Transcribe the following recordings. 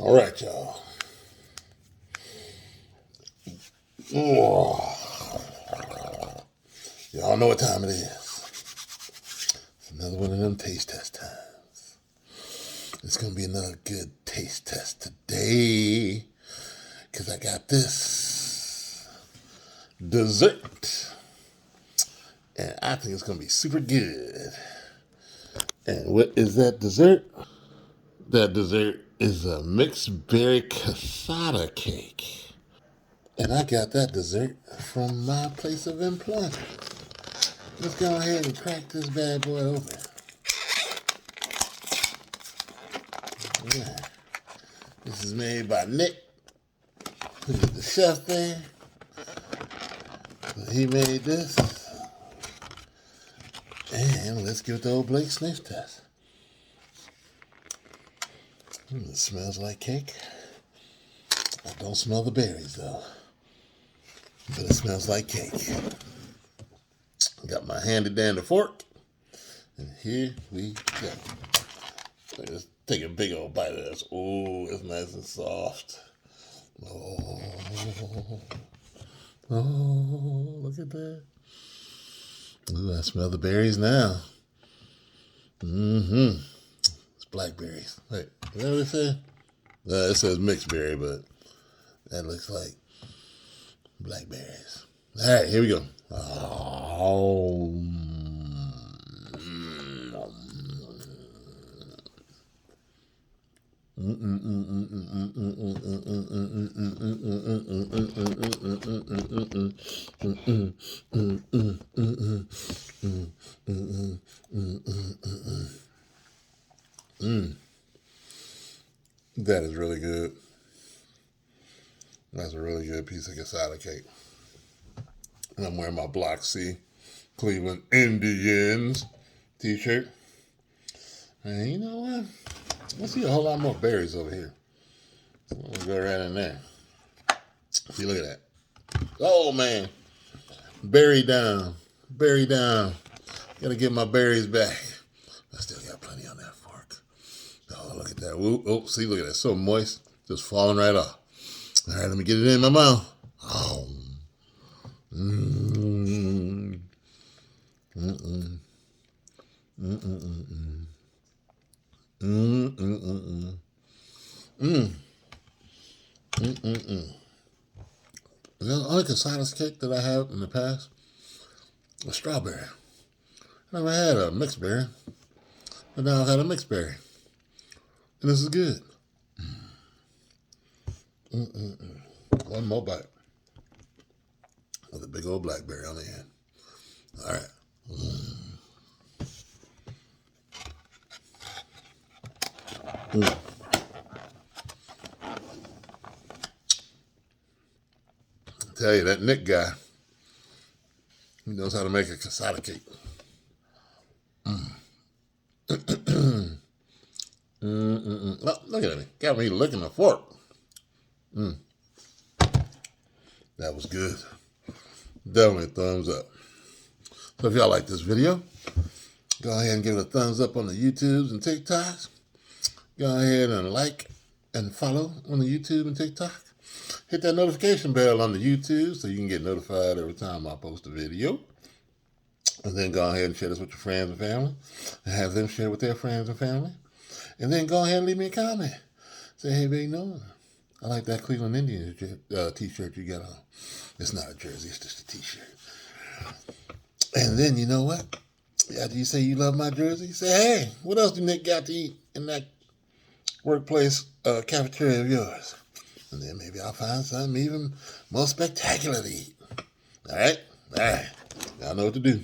All right, y'all. Y'all know what time it is. It's another one of them taste test times. It's going to be another good taste test today because I got this dessert. And I think it's going to be super good. And what is that dessert? That dessert is a mixed berry cassada cake. And I got that dessert from my place of employment. Let's go ahead and crack this bad boy open. Yeah. This is made by Nick, who's the chef there. He made this. And let's give it the old Blake sniff test. It smells like cake. I don't smell the berries though. But it smells like cake. Got my handy dandy fork. And here we go. Let's take a big old bite of this. Oh, it's nice and soft. Oh, look at that. Ooh, I smell the berries now. It's blackberries. Wait, is that what it says? It says mixed berry, but that looks like blackberries. All right, here we go. Oh. That is really good. That's a really good piece of cassata cake. And I'm wearing my Block C Cleveland Indians t-shirt. And you know what? I see a whole lot more berries over here. So I'm going to go right in there. See, look at that. Oh, man. Berry down. Berry down. Got to get my berries back. I still got plenty on that fork. Oh, look at that. Oh, see, look at that. So moist. Just falling right off. All right, let me get it in my mouth. Oh. The only cassata cake that I have in the past was strawberry. I never had a mixed berry, but now I've had a mixed berry. And this is good. One more bite with a big old blackberry on the end. All right. I tell you, that Nick guy, he knows how to make a cassata cake. Oh, look at me. Got me licking the fork. That was good. Definitely a thumbs up. So if y'all like this video, go ahead and give it a thumbs up on the YouTubes and TikToks. Go ahead and like and follow on the YouTube and TikTok. Hit that notification bell on the YouTube so you can get notified every time I post a video. And then go ahead and share this with your friends and family. And have them share with their friends and family. And then go ahead and leave me a comment. Say, hey, Big Noah, I like that Cleveland Indians t-shirt you got on. It's not a jersey, it's just a t-shirt. And then, you know what? After you say you love my jersey, say, hey, what else do Nick got to eat in that workplace cafeteria of yours? And then maybe I'll find something even more spectacular to eat. All right? All right. Y'all know what to do.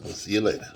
We'll see you later.